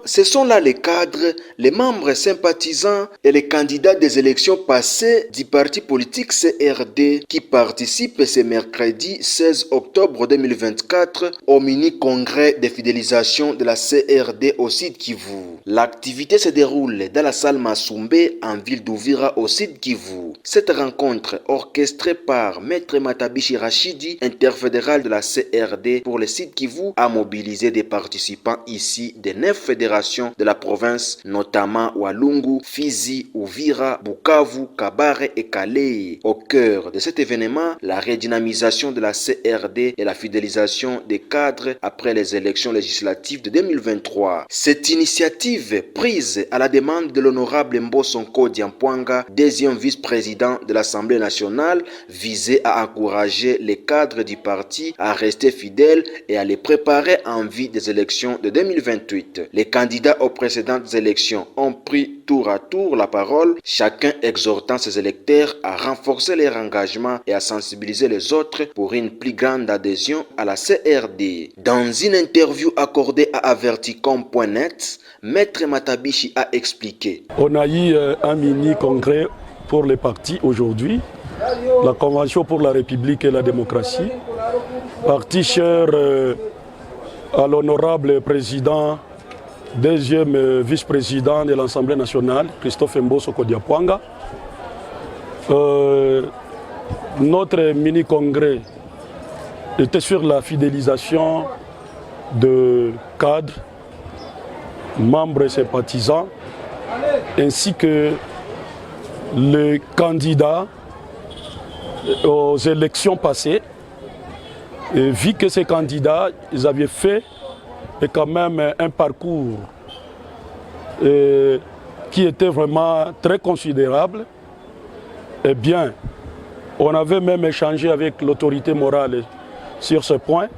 Ce sont là les cadres, les membres sympathisants et les candidats des élections passées du parti politique CRD qui participent ce mercredi 16 octobre 2024 au mini-congrès de fidélisation de la CRD au Sud Kivu. L'activité se déroule dans la salle Masumbe en ville d'Uvira au Sud Kivu. Cette rencontre orchestrée par Maître Matabishi Rachidi, interfédéral de la CRD pour le Sud Kivu, a mobilisé des participants ici des 9 fédérations de la province, notamment Walungu, Fizi, Uvira, Bukavu, Kabare et Kalehe. Au cœur de cet événement, la redynamisation de la CRD et la fidélisation des cadres après les élections législatives de 2023. Cette initiative, prise à la demande de l'honorable Mbosonko Diampwanga, deuxième vice-président de l'Assemblée nationale, visait à encourager les cadres du parti à rester fidèles et à les préparer en vue des élections de 2028. Les candidats aux précédentes élections ont pris tour à tour la parole, chacun exhortant ses électeurs à renforcer leur engagement et à sensibiliser les autres pour une plus grande adhésion à la CRD. Dans une interview accordée à Averticom.net, Maître Matabishi a expliqué. On a eu un mini-congrès pour les partis aujourd'hui, la Convention pour la République et la démocratie, parti cher à l'honorable président, deuxième vice-président de l'Assemblée nationale, Christophe Mbosonko Diampwanga. Notre mini-congrès était sur la fidélisation de cadres, membres et sympathisants, ainsi que les candidats aux élections passées. Et vu que ces candidats, ils avaient fait quand même un parcours qui était vraiment très considérable, eh bien, on avait même échangé avec l'autorité morale sur ce point,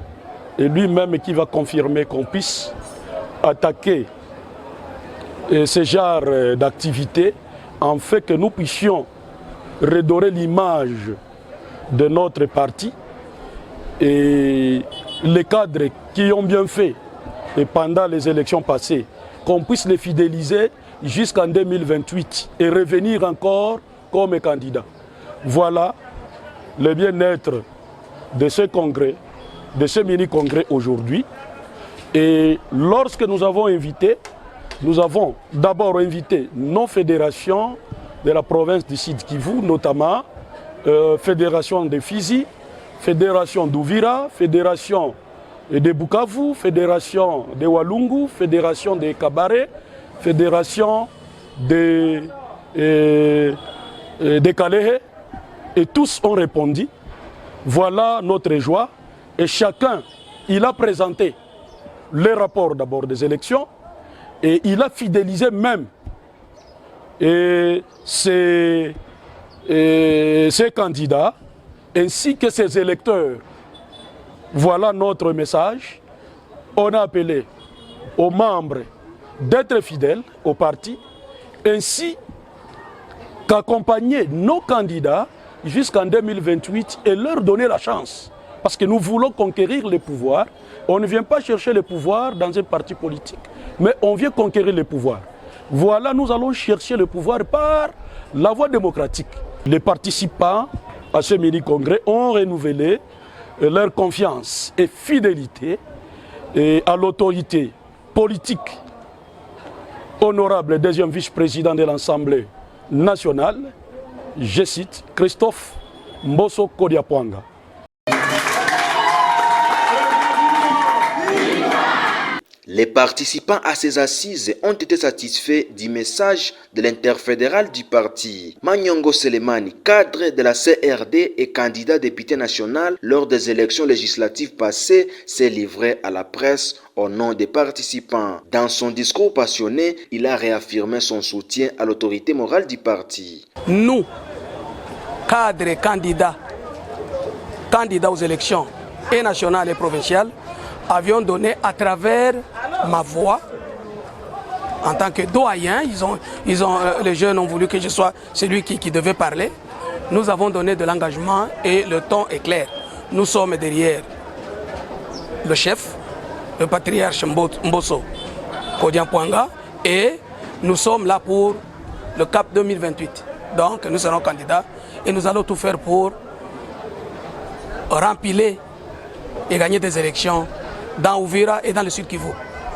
et lui-même qui va confirmer qu'on puisse attaquer ce genre d'activité, en fait que nous puissions redorer l'image de notre parti et les cadres qui ont bien fait et pendant les élections passées, qu'on puisse les fidéliser jusqu'en 2028 et revenir encore comme candidats. Voilà le bien-être de ce congrès, de ce mini-congrès aujourd'hui. Et lorsque nous avons d'abord invité nos fédérations de la province du Sud Kivu, notamment Fédération de Fizi, Fédération d'Uvira, Fédération de Bukavu, Fédération de Walungu, Fédération de Kabare, Fédération de Kalehe, et tous ont répondu. Voilà notre joie. Et chacun, il a présenté le rapport d'abord des élections et il a fidélisé même ces candidats ainsi que ses électeurs. Voilà notre message. On a appelé aux membres d'être fidèles au parti, ainsi qu'accompagner nos candidats jusqu'en 2028 et leur donner la chance. Parce que nous voulons conquérir le pouvoir. On ne vient pas chercher le pouvoir dans un parti politique, mais on vient conquérir le pouvoir. Voilà, nous allons chercher le pouvoir par la voie démocratique. Les participants à ce mini-congrès ont renouvelé leur confiance et fidélité à l'autorité politique honorable deuxième vice-président de l'Assemblée nationale, je cite, Christophe Mbosonko Diampwanga. Les participants à ces assises ont été satisfaits du message de l'interfédéral du parti. Manyongo Selemani, cadre de la CRD et candidat député national lors des élections législatives passées, s'est livré à la presse au nom des participants. Dans son discours passionné, il a réaffirmé son soutien à l'autorité morale du parti. Nous, cadres candidats aux élections et nationales et provinciales, avions donné à travers ma voix, en tant que doyen, les jeunes ont voulu que je sois celui qui devait parler. Nous avons donné de l'engagement et le ton est clair. Nous sommes derrière le chef, le patriarche Mbosso Kodiapwanga, et nous sommes là pour le CAP 2028. Donc nous serons candidats et nous allons tout faire pour remplir et gagner des élections dans Uvira et dans le Sud Kivu.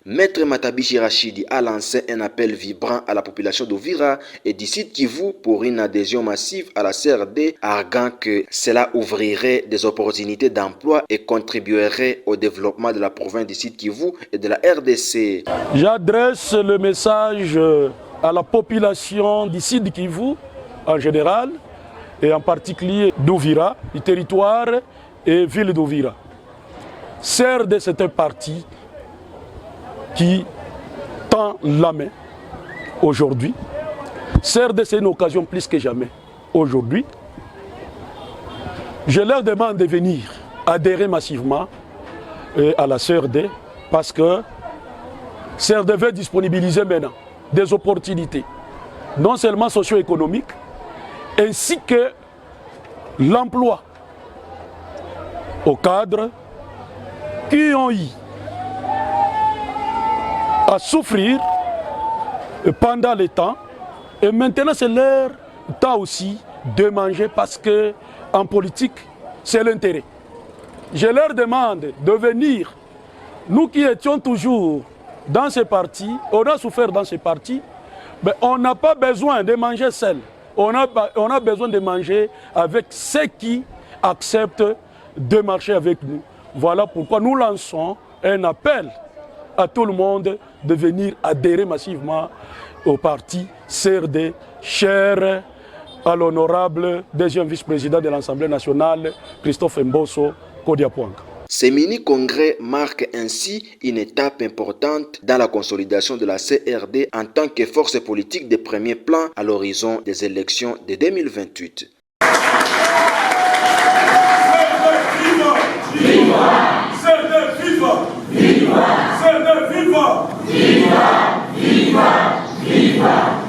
Maître Matabishi Rachidi a lancé un appel vibrant à la population d'Uvira et du Sud Kivu pour une adhésion massive à la CRD, arguant que cela ouvrirait des opportunités d'emploi et contribuerait au développement de la province du Sud Kivu et de la RDC. J'adresse le message à la population du Sud Kivu en général et en particulier d'Uvira, du territoire et ville d'Uvira. CRD, c'est un parti qui tend la main aujourd'hui. CRD, c'est une occasion plus que jamais aujourd'hui. Je leur demande de venir adhérer massivement à la CRD parce que CRD veut disponibiliser maintenant des opportunités, non seulement socio-économiques, ainsi que l'emploi aux cadres qui ont eu à souffrir pendant le temps, et maintenant c'est leur temps aussi de manger parce que en politique c'est l'intérêt. Je leur demande de venir, nous qui étions toujours dans ces partis, on a souffert dans ces partis, mais on n'a pas besoin de manger seul, on a besoin de manger avec ceux qui acceptent de marcher avec nous. Voilà pourquoi nous lançons un appel à tout le monde de venir adhérer massivement au parti CRD, cher à l'honorable deuxième vice-président de l'Assemblée nationale, Christophe Mbosso Kodiapwanga. Ces mini-congrès marquent ainsi une étape importante dans la consolidation de la CRD en tant que force politique de premier plan à l'horizon des élections de 2028. Viva! Viva! Viva! Viva! Viva! Viva! Viva!